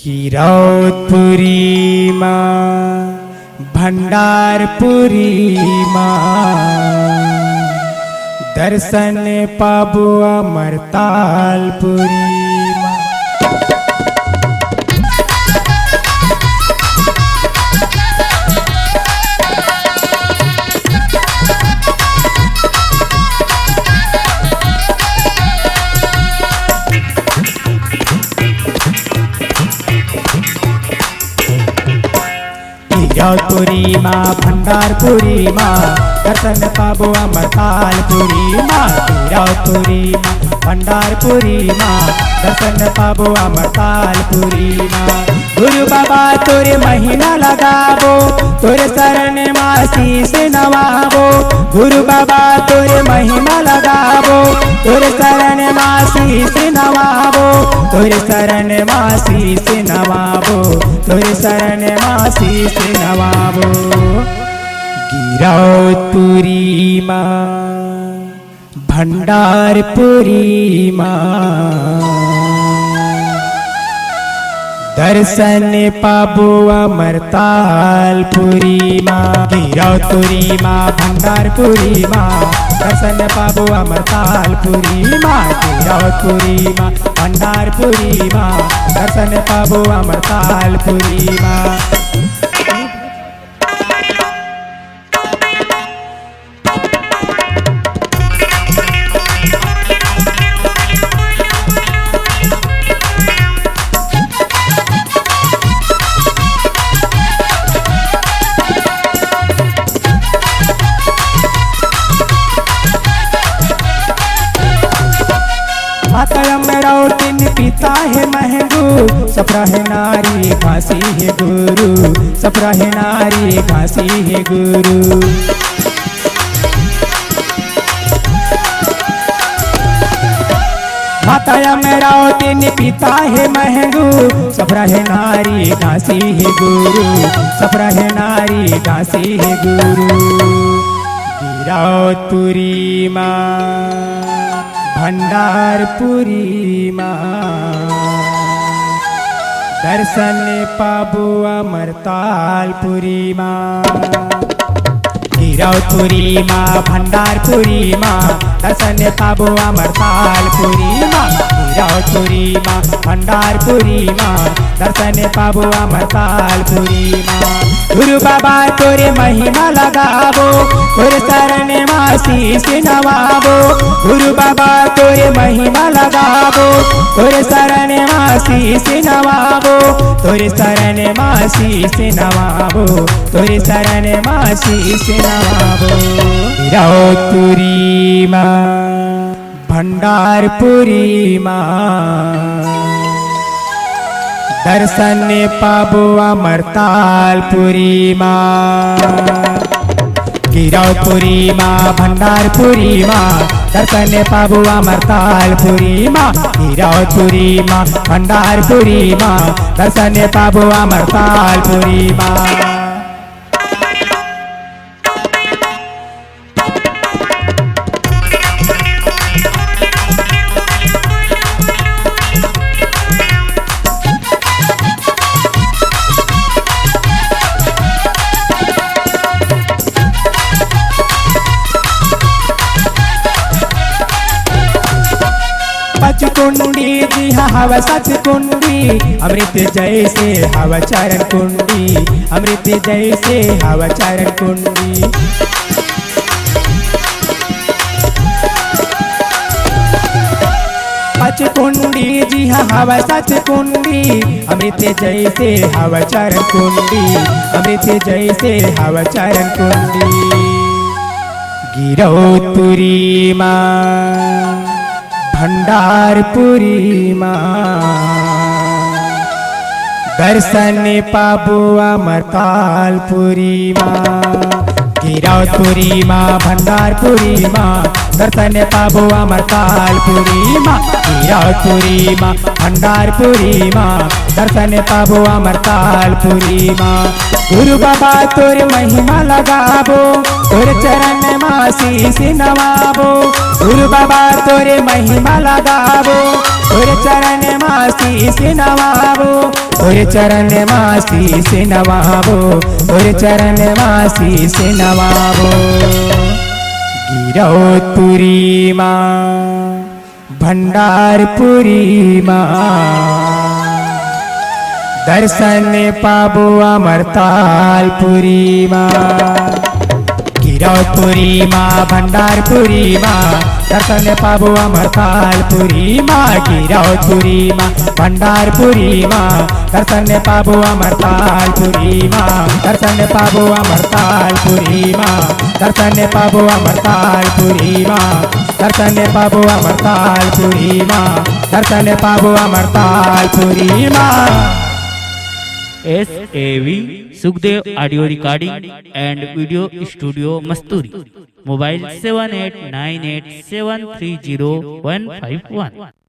गिरौदपुरी माँ भंडारपुरी माँ दर्शन पाबो अमरतालपुरी माँ। गिरौदपुरी माँ भंडारपुरी माँ दर्शन पाबो अमरतालपुरी माँ। गिरौदपुरी माँ भंडारपुरी माँ दर्शन पाबो अमरतालपुरी माँ। गुरु बाबा तोरे महीना लगाबो तोरे शरण माँ शीश नवाबो। गुरु बाबा तोरे महीना लगाबो तोरे शरण माँ शीश नवाबो। तोरे शरण माँ शीश नवाबो तोरे शरण माँ शीश नवाबो। गिरौदपुरी माँ भंडारपुरी माँ दर्शन पाबो अमरतालपुरी माँ। गिरौदपुरी माँ भंडारपुरी माँ दर्शन पाबो अमरतालपुरी माँ। गिरौदपुरी माँ भंडारपुरी माँ दर्शन पाबो अमरतालपुरी माँ। माता अमरावती पिता है महंगू सफरा है नारी काशी है गुरु। सफरा है नारी काशी है गुरु। माता अमरावती पिता है महंगू सफरा है नारी काशी है गुरु। सफरा है नारी काशी है गुरु। गिरौदपुरी माँ भंडारपुरी माँ दर्शन पाबो अमरतालपुरी माँ। गिरौदपुरी माँ भंडारपुरी माँ दर्शन पाबो अमरतालपुरी माँ। गिरौदपुरी माँ भंडारपुरी माँ दर्शन पाबो अमरतालपुरी माँ। गुरु बाबा तोरे महिमा लगाबो तोरे शरण माँ शीश नवाबो। गुरु बाबा तोरे महिमा लगाबो तोरे शरण माँ शीश नवाबो। तोरे शरण माँ शीश नवाबो तोरे शरण माँ शीश नवाबो। गिरौदपुरी माँ भंडारपुरी माँ दर्शन पाबो अमरतालपुरी माँ। गिरौदपुरी माँ भंडारपुरी माँ दर्शन पाबो अमरतालपुरी माँ। गिरौदपुरी माँ भंडारपुरी माँ दर्शन पाबो अमरतालपुरी माँ। कुंडी जी हवा सच कुंडी अमृत जैसे हवा चरण कुंडी। अमृत जैसे हवा चरण कुंडी। सच कुंडी जी हवा सच कुंडी अमृत जैसे हवा चरण कुंडी। अमृत जैसे हवा चरण कुंडी। गिरौदपुरी माँ भंडारपुरी माँ दर्शन पाबो अमरतालपुरी माँ। गिरौदपुरी माँ भंडारपुरी माँ दर्शन पाबो अमरतालपुरी माँ। गिरौदपुरी माँ भंडारपुरी माँ दर्शन पाबो अमरतालपुरी माँ। गुरु बाबा तोरे महिमा लगाबो तोरे चरण माँ शीश नवाबो। गुरु बाबा तोरे महिमा लगाबो तोरे चरण माँ शीश नवाबो। और चरण मासी से नवाबो, और चरण मासी से नवाबो। गिरौतपुरी माँ भंडारपुरी माँ, दर्शन पाबो अमरतालपुरी माँ। गिरौतपुरी माँ भंडारपुरी माँ, दर्शन पाबो अमरतालपुरी माँ। गिरौतपुरी माँ भंडारपुरी माँ, दर्शन पाबो अमरतालपुरी माँ। दर्शन पाबो अमरतालपुरी माँ, दर्शन पाबो अमरतालपुरी माँ। दर्शन पाबो अमरतालपुरी माँ, दर्शन पाबो अमरतालपुरी माँ। SAV Sukhdev audio recording and video studio Masturi. Mobile 7898730151।